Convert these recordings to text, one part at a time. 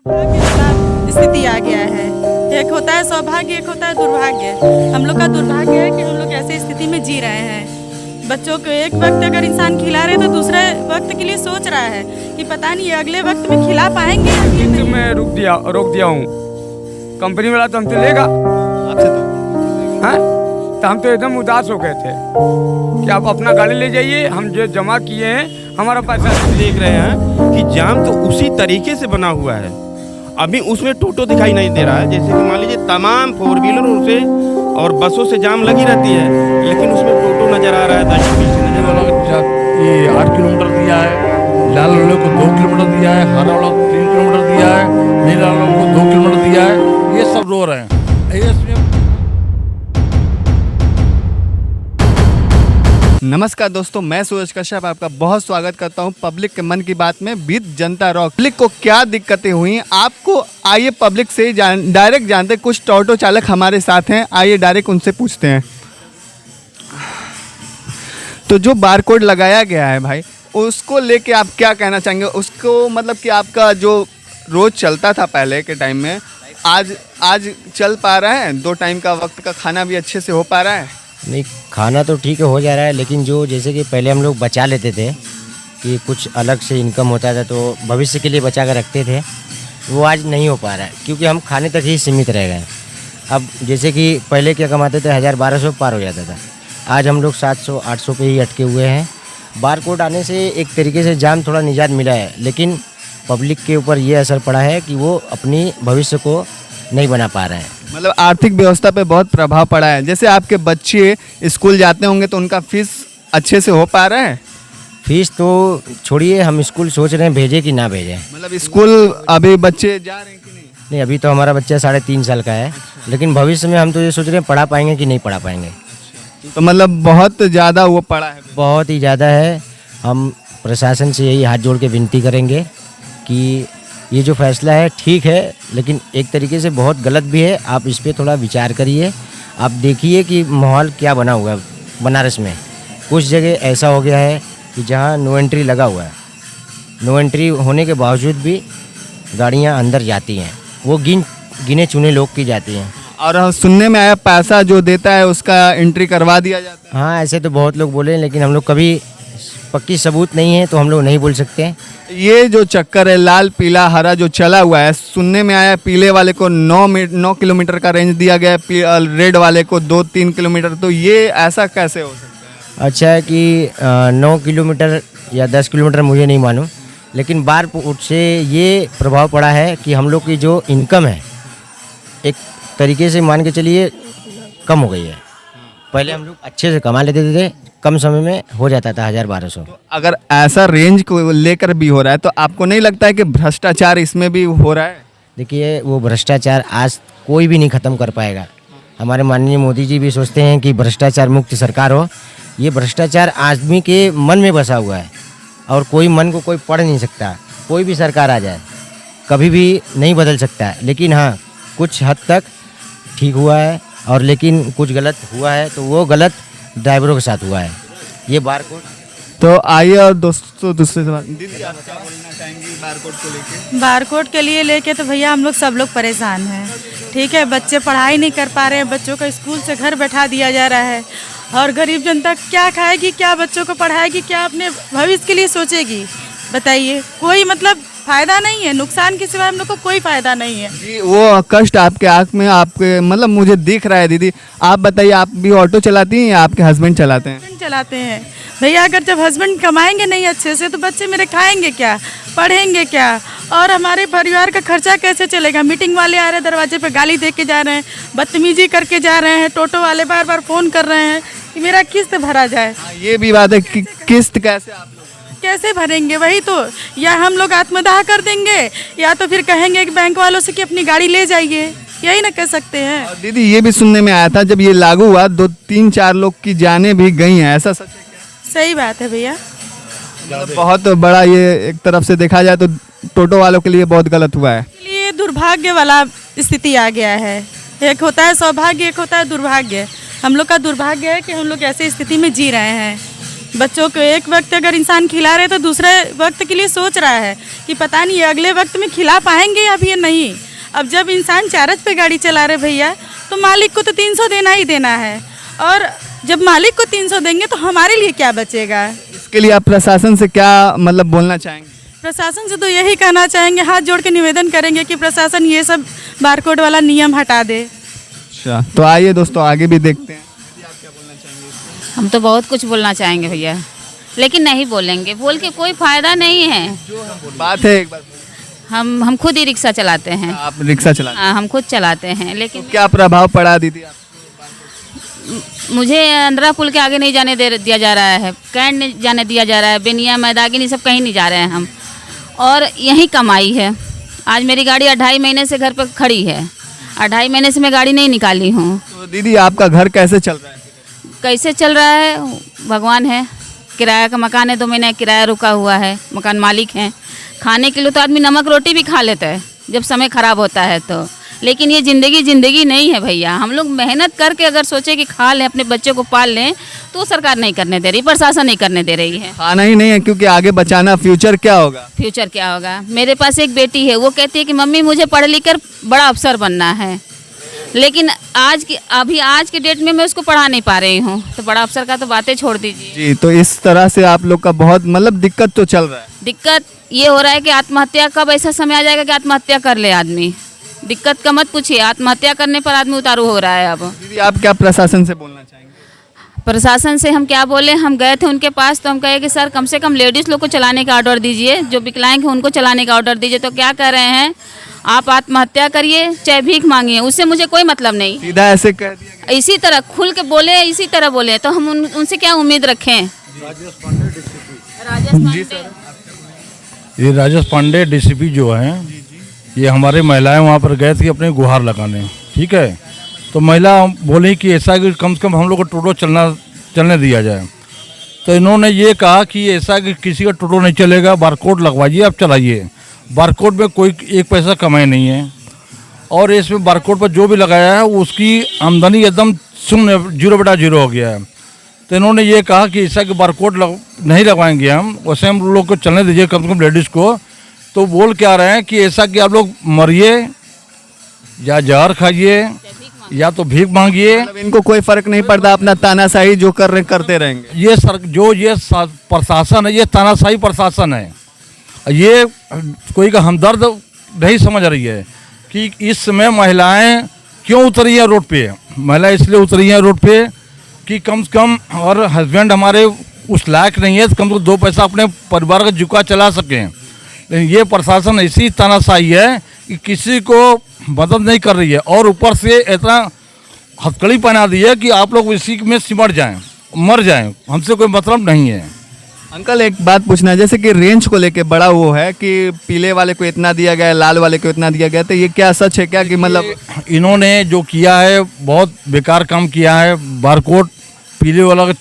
स्थिति आ गया है। एक होता है सौभाग्य, एक होता है दुर्भाग्य। हम लोग का दुर्भाग्य है कि हम लोग ऐसी स्थिति में जी रहे हैं। बच्चों को एक वक्त अगर इंसान खिला रहे तो दूसरे वक्त के लिए सोच रहा है कि पता नहीं अगले वक्त में खिला पाएंगे या नहीं। मैं रोक दिया हूँ। कंपनी वाला तो हमसे लेगा आपसे तो हम तो एकदम उदास हो गए थे कि आप अपना गाड़ी ले जाइए, हम जो जमा किए हैं हमारा पैसा। देख रहे हैं कि जाम तो उसी तरीके से बना हुआ है। अभी उसमें टोटो दिखाई नहीं दे रहा है, जैसे कि मान लीजिए तमाम फोर व्हीलरों से और बसों से जाम लगी रहती है, लेकिन उसमें टोटो नजर आ रहा है, 10-20 नजर आ रहा है। ये 8 किलोमीटर दिया है, लाल वाले को 2 किलोमीटर दिया है, हरा वाला को 3 किलोमीटर दिया है, नीला वाले को 2 किलोमीटर दिया है। ये सब रो रहे हैं। इसमें नमस्कार दोस्तों, मैं सूरज कश्यप आपका बहुत स्वागत करता हूं पब्लिक के मन की बात में बीत जनता रॉक। पब्लिक को क्या दिक्कतें हुई आपको आइए पब्लिक से डायरेक्ट जानते। कुछ ऑटो चालक हमारे साथ हैं, आइए डायरेक्ट उनसे पूछते हैं। तो जो बारकोड लगाया गया है भाई, उसको लेके आप क्या कहना चाहेंगे? उसको मतलब कि आपका जो रोज़ चलता था पहले के टाइम में, आज चल पा रहा है? 2 टाइम का वक्त का खाना भी अच्छे से हो पा रहा है? नहीं, खाना तो ठीक है हो जा रहा है, लेकिन जो जैसे कि पहले हम लोग बचा लेते थे कि कुछ अलग से इनकम होता था तो भविष्य के लिए बचा कर रखते थे, वो आज नहीं हो पा रहा है क्योंकि हम खाने तक ही सीमित रह गए। अब जैसे कि पहले क्या कमाते थे 1000-1200 पार हो जाता था, आज हम लोग 700-800 पे ही अटके हुए हैं। बारकोड आने से एक तरीके से जान थोड़ा निजात मिला है, लेकिन पब्लिक के ऊपर ये असर पड़ा है कि वो अपनी भविष्य को नहीं बना पा रहे हैं। मतलब आर्थिक व्यवस्था पे बहुत प्रभाव पड़ा है। जैसे आपके बच्चे स्कूल जाते होंगे तो उनका फीस अच्छे से हो पा रहा है? फीस तो छोड़िए, हम स्कूल सोच रहे हैं भेजें कि ना भेजें। मतलब स्कूल अभी बच्चे जा रहे हैं कि नहीं? नहीं, अभी तो हमारा बच्चा 3.5 साल का है, लेकिन भविष्य में हम तो ये सोच रहे हैं पढ़ा पाएंगे कि नहीं पढ़ा पाएंगे। तो मतलब बहुत ज़्यादा वो पड़ा है। बहुत ही ज़्यादा है। हम प्रशासन से यही हाथ जोड़ के विनती करेंगे कि ये जो फैसला है ठीक है, लेकिन एक तरीके से बहुत गलत भी है। आप इस पर थोड़ा विचार करिए। आप देखिए कि माहौल क्या बना हुआ है बनारस में। कुछ जगह ऐसा हो गया है कि जहाँ नो एंट्री लगा हुआ है, नो एंट्री होने के बावजूद भी गाड़ियाँ अंदर जाती हैं, वो गिने चुने लोग की जाती हैं। और सुनने में आया पैसा जो देता है उसका एंट्री करवा दिया जाता है। हाँ, ऐसे तो बहुत लोग बोले, लेकिन हम लोग कभी पक्की सबूत नहीं है तो हम लोग नहीं बोल सकते। ये जो चक्कर है लाल पीला हरा जो चला हुआ है, सुनने में आया पीले वाले को 9 किलोमीटर का रेंज दिया गया है, रेड वाले को 2-3 किलोमीटर। तो ये ऐसा कैसे हो सकता है? अच्छा है कि 9 किलोमीटर या 10 किलोमीटर मुझे नहीं मालूम, लेकिन बारकोड से ये प्रभाव पड़ा है कि हम लोग की जो इनकम है एक तरीके से मान के चलिए कम हो गई है। पहले हम लोग अच्छे से कमा लेते थे, कम समय में हो जाता था 1000-1200। तो अगर ऐसा रेंज को लेकर भी हो रहा है तो आपको नहीं लगता है कि भ्रष्टाचार इसमें भी हो रहा है? देखिए, वो भ्रष्टाचार आज कोई भी नहीं ख़त्म कर पाएगा। हमारे माननीय मोदी जी भी सोचते हैं कि भ्रष्टाचार मुक्त सरकार हो। ये भ्रष्टाचार आदमी के मन में बसा हुआ है और कोई मन को कोई पढ़ नहीं सकता। कोई भी सरकार आ जाए कभी भी नहीं बदल सकता है, लेकिन हाँ कुछ हद तक ठीक हुआ है, और लेकिन कुछ गलत हुआ है तो वो गलत ड्राइवरों के साथ हुआ है। ये बारकोड तो आइए और दोस्तों दूसरे सवाल दीदी आप क्या बोलना चाहेंगी बारकोड को लेके? बारकोड के लिए लेके तो भैया हम लोग सब लोग परेशान हैं। ठीक है, बच्चे पढ़ाई नहीं कर पा रहे हैं, बच्चों को स्कूल से घर बैठा दिया जा रहा है, और गरीब जनता क्या खाएगी, क्या बच्चों को पढ़ाएगी, क्या अपने भविष्य के लिए सोचेगी? बताइए। कोई मतलब फ़ायदा नहीं है, नुकसान के सिवा हम लोग को कोई फ़ायदा नहीं है। जी, वो कष्ट आपके आँख में आपके मतलब मुझे दिख रहा है। दीदी आप बताइए, आप भी ऑटो चलाती हैं या आपके हस्बैंड चलाते हैं? हस्बैंड चलाते हैं भैया। अगर जब हस्बैंड कमाएंगे नहीं अच्छे से तो बच्चे मेरे खाएंगे क्या, पढ़ेंगे क्या, और हमारे परिवार का खर्चा कैसे चलेगा? मीटिंग वाले आ रहे हैं, दरवाजे पे गाली दे के जा रहे हैं, बदतमीजी करके जा रहे हैं, टोटो वाले बार बार फ़ोन कर रहे हैं कि मेरा किस्त भरा जाए। ये भी बात है कि किस्त कैसे आप लोग कैसे भरेंगे? वही तो, या हम लोग आत्मदाह कर देंगे या तो फिर कहेंगे कि बैंक वालों से कि अपनी गाड़ी ले जाइए, यही ना कह सकते हैं। और दीदी ये भी सुनने में आया था जब ये लागू हुआ 2-3-4 लोग की जानें भी गई हैं, ऐसा सच है क्या? सही बात है भैया। मतलब बहुत बड़ा ये एक तरफ से देखा जाए तो टोटो वालों के लिए बहुत गलत हुआ है। इसलिए दुर्भाग्य वाला स्थिति आ गया है। एक होता है सौभाग्य, एक होता है दुर्भाग्य। हम लोग का दुर्भाग्य है कि हम लोग ऐसी स्थिति में जी रहे हैं। बच्चों को एक वक्त अगर इंसान खिला रहे तो दूसरे वक्त के लिए सोच रहा है कि पता नहीं अगले वक्त में खिला पाएंगे या फिर नहीं। अब जब इंसान चार्ज पे गाड़ी चला रहे भैया तो मालिक को तो 300 देना ही देना है, और जब मालिक को 300 देंगे तो हमारे लिए क्या बचेगा। इसके लिए आप प्रशासन से क्या मतलब बोलना चाहेंगे? प्रशासन से तो यही कहना चाहेंगे, हाथ जोड़ के निवेदन करेंगे कि प्रशासन ये सब बारकोड वाला नियम हटा दे। अच्छा, तो आइए दोस्तों आगे भी देखते हैं। हम तो बहुत कुछ बोलना चाहेंगे भैया, लेकिन नहीं बोलेंगे, बोल के कोई फायदा नहीं है। बात है एक बार, हम खुद ही रिक्शा चलाते हैं। आप रिक्शा चलाते हाँ, हम खुद चलाते हैं, लेकिन हैं, क्या प्रभाव पड़ा दीदी आप? मुझे अंदरा पुल के आगे नहीं जाने दिया जा रहा है, कैंट नहीं जाने दिया जा रहा है, बेनिया मैदागिनी सब कहीं नहीं जा रहे हैं हम, और यही कमाई है। आज मेरी गाड़ी 2.5 महीने से घर पर खड़ी है, 2.5 महीने से मैं गाड़ी नहीं निकाली हूँ। तो दीदी आपका घर कैसे चल रहा है? कैसे चल रहा है भगवान है। किराया का मकान है, 2 महीने किराया रुका हुआ है, मकान मालिक हैं। खाने के लिए तो आदमी नमक रोटी भी खा लेता है जब समय ख़राब होता है तो, लेकिन ये ज़िंदगी नहीं है भैया। हम लोग मेहनत करके अगर सोचे कि खा लें, अपने बच्चों को पाल लें, तो सरकार नहीं करने दे रही, प्रशासन नहीं करने दे रही है। खाना ही नहीं है, क्योंकि आगे बचाना, फ्यूचर क्या होगा? फ्यूचर क्या होगा। मेरे पास एक बेटी है, वो कहती है कि मम्मी मुझे पढ़ लिख कर बड़ा अफसर बनना है, लेकिन आज के डेट में मैं उसको पढ़ा नहीं पा रही हूँ, तो बड़ा अफसर का तो बातें छोड़ दीजिए जी, तो इस तरह से आप लोग का बहुत मतलब दिक्कत तो चल रहा है। दिक्कत ये हो रहा है कि आत्महत्या, कब ऐसा समय आ जाएगा कि आत्महत्या कर ले आदमी। दिक्कत का मत पूछिए, आत्महत्या करने पर आदमी उतारू हो रहा है। अब दीदी आप क्या प्रशासन से बोलना चाहेंगे? प्रशासन से हम क्या बोले, हम गए थे उनके पास तो हम कहे कि सर कम से कम लेडीज़ लोग को चलाने का ऑर्डर दीजिए, जो विकलांग हैं उनको चलाने का ऑर्डर दीजिए। तो क्या कर रहे हैं, आप आत्महत्या करिए चाहे भीख मांगिए, उससे मुझे कोई मतलब नहीं। सीधा ऐसे कह दिया गया। इसी तरह खुल के बोले, इसी तरह बोले, तो हम उनसे क्या उम्मीद रखें। ये राजेश पांडे डीसीपी जो हैं, ये हमारे महिलाएं वहाँ पर गए थे अपने गुहार लगाने, ठीक है। तो महिला बोली कि ऐसा कि कम से कम हम लोग को टोटो चलने दिया जाए। तो इन्होंने ये कहा कि ऐसा कि किसी का टोटो नहीं चलेगा, बारकोड लगवाइए, आप चलाइए। बारकोड में कोई 1 पैसा कमाई नहीं है, और इसमें बारकोड पर जो भी लगाया है उसकी आमदनी एकदम शून्य, 0/0 हो गया है। तो इन्होंने ये कहा कि ऐसा कि बारकोड नहीं लगवाएंगे हम, वैसे हम लोग को चलने दीजिए कम से कम लेडीज़ को। तो बोल क्या रहे हैं कि ऐसा कि आप लोग मरिए या जहर खाइए या तो भीख मांगिए, मतलब इनको कोई फर्क नहीं पड़ता, अपना तानाशाही जो कर रहे करते रहेंगे। ये प्रशासन है, ये तानाशाही प्रशासन है। ये कोई का हमदर्द नहीं समझ रही है कि इस समय महिलाएं क्यों उतरी हैं रोड पे। महिलाएं इसलिए उतरी हैं रोड पे कि कम से कम, और हस्बैंड हमारे उस लायक नहीं है, कम से कम 2 पैसा अपने परिवार का जुका चला सकें। लेकिन ये प्रशासन ऐसी तानाशाही है कि किसी को मदद नहीं कर रही है, और ऊपर से इतना हथकड़ी पहना दी है कि आप लोग इसी में सिमट जाएं, मर जाएं, हमसे कोई मतलब नहीं है। अंकल एक बात पूछना है, जैसे कि रेंज को लेके बड़ा वो है कि पीले वाले को इतना दिया गया है, लाल वाले को इतना दिया गया, तो ये क्या सच है क्या कि मतलब इन्होंने जो किया है बहुत बेकार काम किया है। बारकोड पीले वाला को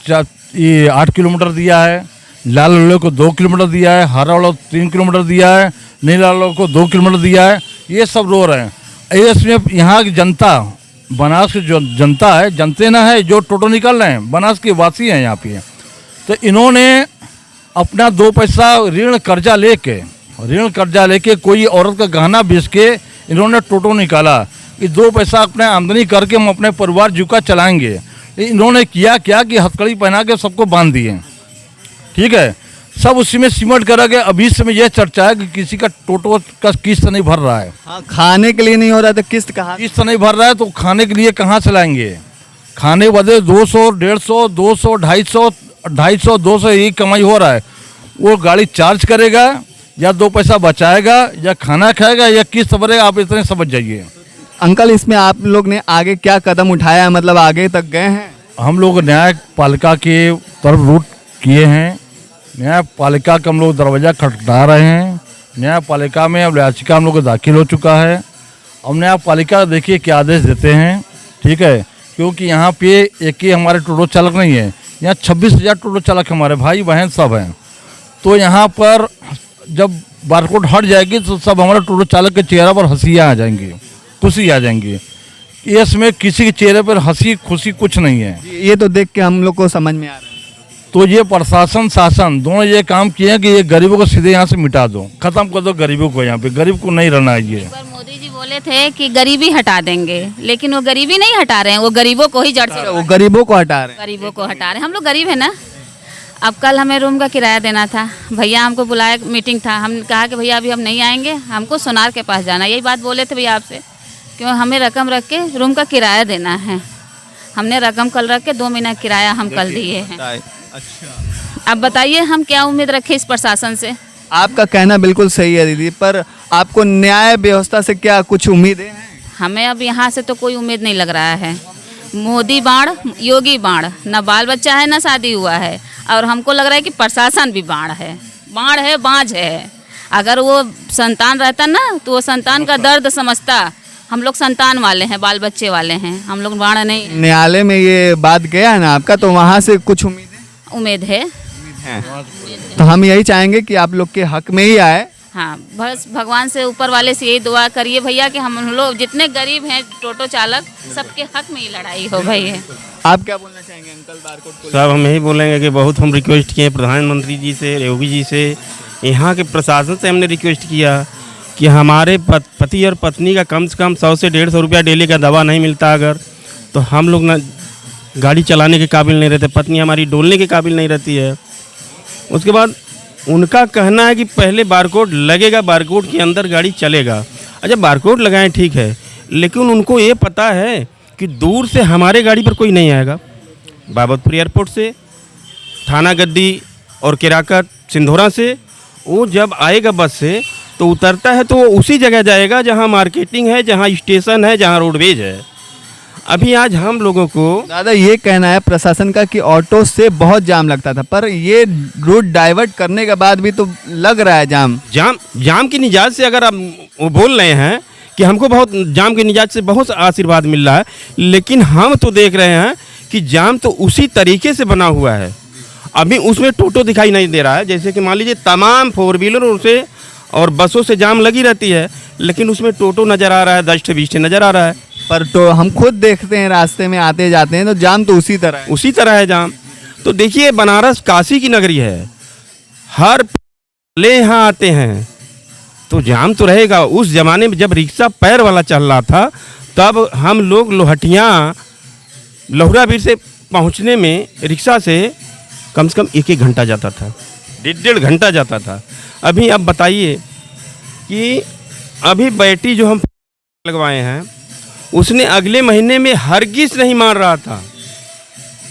8 किलोमीटर दिया है, लाल वाले को 2 किलोमीटर दिया है, हरा वाला को 3 किलोमीटर दिया है, नीला वाले को 2 किलोमीटर दिया है। ये सब रो रहे हैं। इसमें यहाँ की जनता, बनास की जो जनता है, जनते ना है जो टोटो निकल रहे हैं, बनास के वासी हैं यहाँ पे। तो इन्होंने अपना 2 पैसा ऋण कर्जा लेके कोई औरत का गहना बेच के इन्होंने टोटो निकाला कि 2 पैसा अपने आमदनी करके हम अपने परिवार जीविका चलाएंगे। इन्होंने किया क्या कि हथकड़ी पहना के सबको बांध दिए, ठीक है। सब उसी में सिमट कर गए। अभी समय यह चर्चा है कि किसी का टोटो का किस्त नहीं भर रहा है। हाँ, खाने के लिए नहीं हो रहा तो किस्त कहाँ? किस्त नहीं भर रहा है तो खाने के लिए कहाँ से लाएंगे? खाने बदले 200, 150, 200, 250, 200 यही कमाई हो रहा है। वो गाड़ी चार्ज करेगा या 2 पैसा बचाएगा या खाना खाएगा या किस्त भरेगा, आप इतने समझ जाइए। अंकल इसमें आप लोग ने आगे क्या कदम उठाया है, मतलब आगे तक गए हैं? हम लोग न्यायपालिका के तरफ रूट किए हैं, न्यायपालिका का हम लोग दरवाज़ा खटखटा रहे हैं। न्यायपालिका में अब याचिका हम लोग को दाखिल हो चुका है। अब न्यायपालिका देखिए क्या आदेश देते हैं, ठीक है। क्योंकि यहाँ पे एक ही हमारे टोटो चालक नहीं है, यहाँ 26,000 टोटो चालक हमारे भाई बहन सब हैं। तो यहाँ पर जब बारकोड हट जाएगी तो सब हमारे टोटो चालक के चेहरे पर हंसियाँ आ जाएंगी, खुशी आ जाएंगी। इसमें किसी के चेहरे पर हंसी खुशी कुछ नहीं है। ये तो देख के हम लोग को समझ में आ रहा है। तो ये प्रशासन शासन दोनों ये काम किए हैं कि ये गरीबों को सीधे यहाँ से मिटा दो, खत्म कर दो गरीबों को। यहाँ पे गरीब को नहीं रहना है ये। एक बार मोदी जी बोले थे कि गरीबी हटा देंगे, लेकिन वो गरीबी नहीं हटा रहे हैं, वो गरीबों को ही जड़ से वो गरीबों को हटा रहे हैं। गरीबों को हटा रहे हैं। हम लोग गरीब है ना। अब कल हमें रूम का किराया देना था, भैया हमको बुलाया, मीटिंग था, हम कहा कि भैया अभी हम नहीं आएंगे, हमको सोनार के पास जाना। यही बात बोले थे भैया आपसे, क्यों हमें रकम रख के रूम का किराया देना है। हमने रकम कल रख के 2 महीना किराया हम कल दिए हैं। अच्छा, अब बताइए हम क्या उम्मीद रखें इस प्रशासन से। आपका कहना बिल्कुल सही है दीदी, पर आपको न्याय व्यवस्था से क्या कुछ उम्मीदें हैं? हमें अब यहाँ से तो कोई उम्मीद नहीं लग रहा है। मोदी बाढ़, योगी बाढ़, ना बाल बच्चा है ना शादी हुआ है, और हमको लग रहा है कि प्रशासन भी बाढ़ है, बाँझ है। अगर वो संतान रहता ना तो वो संतान का दर्द समझता। हम लोग संतान वाले हैं, बाल बच्चे वाले हैं, हम लोग बाढ़ नहीं। न्यायालय में ये बात गया है ना आपका, तो वहाँ से कुछ उम्मीद है। तो हम यही चाहेंगे कि आप लोग के हक में ही आए। हाँ, बस भगवान से, ऊपर वाले से यही दुआ करिए भैया कि हम लोग जितने गरीब हैं, टोटो चालक, सबके हक में ही लड़ाई हो भाई। आप क्या बोलना चाहेंगे अंकल बारकोड को? साहब हम यही बोलेंगे कि बहुत हम रिक्वेस्ट किए प्रधानमंत्री जी से, योगी जी से, यहाँ के प्रशासन से हमने रिक्वेस्ट किया कि हमारे पति और पत्नी का कम से कम 100 से 150 रुपया डेली का दवा नहीं मिलता अगर, तो हम लोग ना गाड़ी चलाने के काबिल नहीं रहते, पत्नी हमारी डोलने के काबिल नहीं रहती है। उसके बाद उनका कहना है कि पहले बारकोड लगेगा, बारकोड के अंदर गाड़ी चलेगा। अच्छा, बारकोड लगाएं ठीक है, लेकिन उनको ये पता है कि दूर से हमारे गाड़ी पर कोई नहीं आएगा। बाबतपुर एयरपोर्ट से, थाना गद्दी और केराकत सिंधोरा से वो जब आएगा बस से तो उतरता है तो वो उसी जगह जाएगा जहाँ मार्केटिंग है, जहाँ स्टेशन है, जहाँ रोडवेज है। अभी आज हम लोगों को दादा ये कहना है प्रशासन का कि ऑटो से बहुत जाम लगता था, पर ये रूट डाइवर्ट करने के बाद भी तो लग रहा है जाम की निजात से अगर आप वो बोल रहे हैं कि हमको बहुत जाम की निजात से बहुत आशीर्वाद मिल रहा है, लेकिन हम तो देख रहे हैं कि जाम तो उसी तरीके से बना हुआ है। अभी उसमें टोटो दिखाई नहीं दे रहा है, जैसे कि मान लीजिए तमाम 4 व्हीलरों से और बसों से जाम लगी रहती है, लेकिन उसमें टोटो नज़र आ रहा है, 10 से 20 नज़र आ रहा है। पर तो हम खुद देखते हैं रास्ते में आते जाते हैं तो जाम तो उसी तरह है जाम। तो देखिए बनारस काशी की नगरी है, हर ले यहाँ आते हैं तो जाम तो रहेगा। उस ज़माने में जब रिक्शा पैर वाला चल रहा था तब हम लोग लोहटियाँ लहुरा बीर से पहुँचने में रिक्शा से कम 1-1 घंटा जाता था, 1.5 घंटा जाता था। अभी अब बताइए कि अभी बैटरी जो हम लगवाए हैं उसने अगले महीने में हरगिज़ नहीं मान रहा था।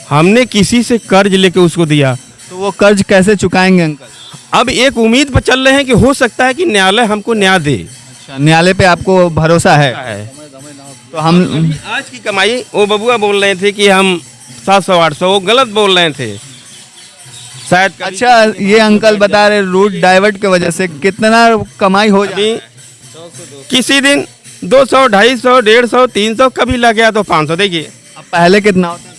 हमने किसी से कर्ज लेके उसको दिया, तो वो कर्ज कैसे चुकाएंगे अंकल? अब एक उम्मीद पर चल रहे हैं कि हो सकता है कि न्यायालय हमको न्याय दे। अच्छा, न्यायालय पे आपको भरोसा है? तो हम आज की कमाई, वो बबुआ बोल रहे थे कि हम 700-800, वो गलत बोल रहे थे शायद। अच्छा, ये अंकल बता रहे रूट डाइवर्ट की वजह से कितना कमाई हो जाती? किसी दिन 200, 250, 150, 300, कभी लग गया तो 500। देखिए अब पहले कितना होता था?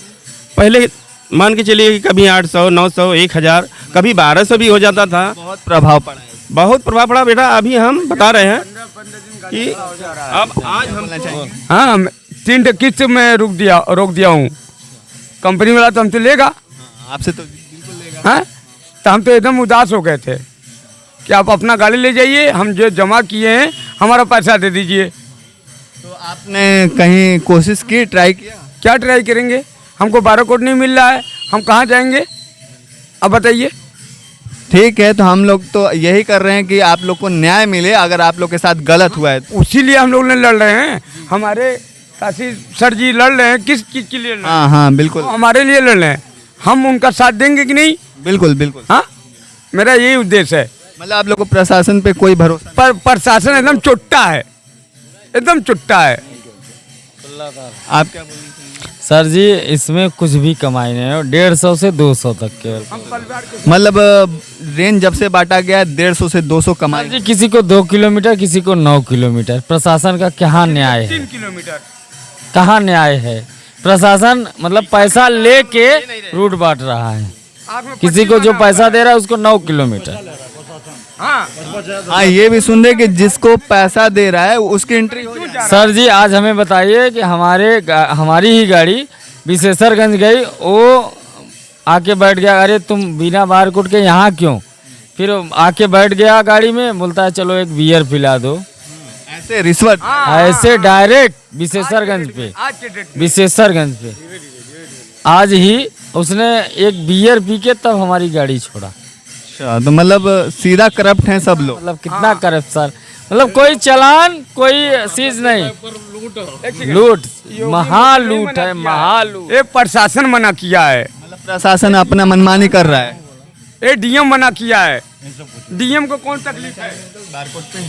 पहले मान के चलिए कि कभी 800, 900, 1000, कभी 1200 भी हो जाता था। बहुत प्रभाव पड़ा है। बहुत प्रभाव पड़ा बेटा। अभी हम बता रहे हैं कि अब आज हम हाँ 3 किस्त में रोक दिया हूँ। कंपनी वाला तो हमसे लेगा, आपसे तो बिल्कुल लेगा। हाँ, तो हम तो एकदम उदास हो गए थे कि आप अपना गाड़ी ले जाइए, हम जो जमा किए हैं हमारा पैसा दे दीजिए। तो आपने कहीं कोशिश की, ट्राई किया? क्या ट्राई करेंगे, हमको बारकोड नहीं मिल रहा है, हम कहाँ जाएंगे अब बताइए। ठीक है, तो हम लोग तो यही कर रहे हैं कि आप लोग को न्याय मिले अगर आप लोग के साथ गलत हुआ है। उसी लिए हम लोग ने लड़ रहे हैं। हमारे काशी सर जी लड़ रहे हैं, किस चीज़ के लिए लड़ रहे हैं? हाँ हाँ बिल्कुल, हमारे लिए लड़ रहे हैं, हम उनका साथ देंगे कि नहीं? बिल्कुल बिल्कुल। हाँ, मेरा यही उद्देश्य है। मतलब आप लोग को प्रशासन पे कोई भरोसा? पर प्रशासन एकदम चुट्टा है, एकदम चुट्टा है। आप क्या बोलेंगे सर जी? इसमें कुछ भी कमाई नहीं है, 150 से 200 तक के। मतलब रेंज जब से बांटा गया 150 से 200 कमाई। जी किसी को 2 किलोमीटर, किसी को 9 किलोमीटर। प्रशासन का कहाँ न्याय है? 3 किलोमीटर कहाँ न्याय है? प्रशासन मतलब पैसा लेके रूट बांट रहा है। किसी को जो पैसा दे रहा है उसको 9 किलोमीटर। हाँ, ये भी सुन रहे कि जिसको पैसा दे रहा है उसकी एंट्री हो जाए। सर जी आज हमें बताइए कि हमारी ही गाड़ी विशेषरगंज गई, वो आके बैठ गया, अरे तुम बिना बारकोड के यहाँ क्यों? फिर आके बैठ गया गाड़ी में, बोलता है चलो एक बियर पिला दो। ऐसे रिश्वत। ऐसे डायरेक्ट विशेषरगंज पे, विशेषरगंज पे आज ही उसने एक बियर पी के तब हमारी गाड़ी छोड़ा। अच्छा, तो मतलब सीधा करप्ट हैं सब लोग। मतलब कितना करप्शन, मतलब कोई चालान कोई चीज नहीं, लूट, महालूट है, महालूट। एक प्रशासन मना किया है, मतलब प्रशासन अपना मनमानी कर रहा है। एक डीएम मना किया है। डीएम को कौन तकलीफ है? बारकोड पे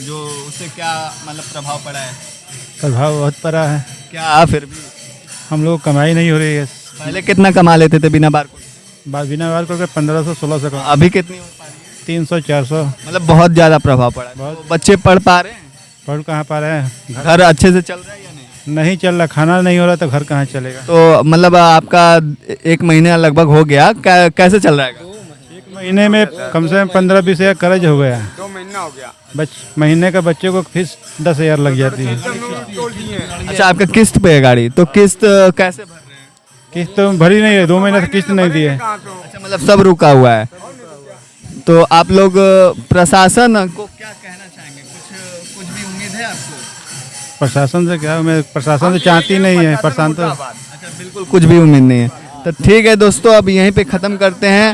जो उससे क्या मतलब प्रभाव पड़ा है? प्रभाव बहुत पड़ा है। क्या फिर भी हम लोग कमाई नहीं हो रही है। पहले कितना कमा लेते थे बिना बारकोड? बिना बारकोड के 1500-1600 का, अभी कितनी हो पा रही है? 300-400। मतलब बहुत ज्यादा प्रभाव पड़ा है। तो बच्चे पढ़ पा रहे हैं? पढ़ कहाँ पा रहे हैं? घर अच्छे से चल रहा है या नहीं? नहीं चल रहा, खाना नहीं हो रहा तो घर कहाँ चलेगा। तो मतलब आपका 1 महीना लगभग हो गया, कैसे चल रहा है? 1 महीने में कम से कम 15-20 हज़ार कर्ज हो गया। 2 महीना हो गया। महीने का बच्चे को फीस 10,000 लग जाती है। अच्छा, आपका किस्त पे है गाड़ी, तो किस्त कैसे भर रहे हैं? किस्त तो भरी नहीं है, 2 महीने से किस्त नहीं दी है। अच्छा, मतलब सब रुका हुआ है। तो आप लोग प्रशासन को क्या कहना चाहेंगे? कुछ भी उम्मीद है आपको? प्रशासन से क्या, मैं प्रशासन से चाहती नहीं है, प्रशासन तो अच्छा, बिल्कुल कुछ भी उम्मीद नहीं है। तो ठीक है दोस्तों, अब यहीं पे ख़त्म करते हैं।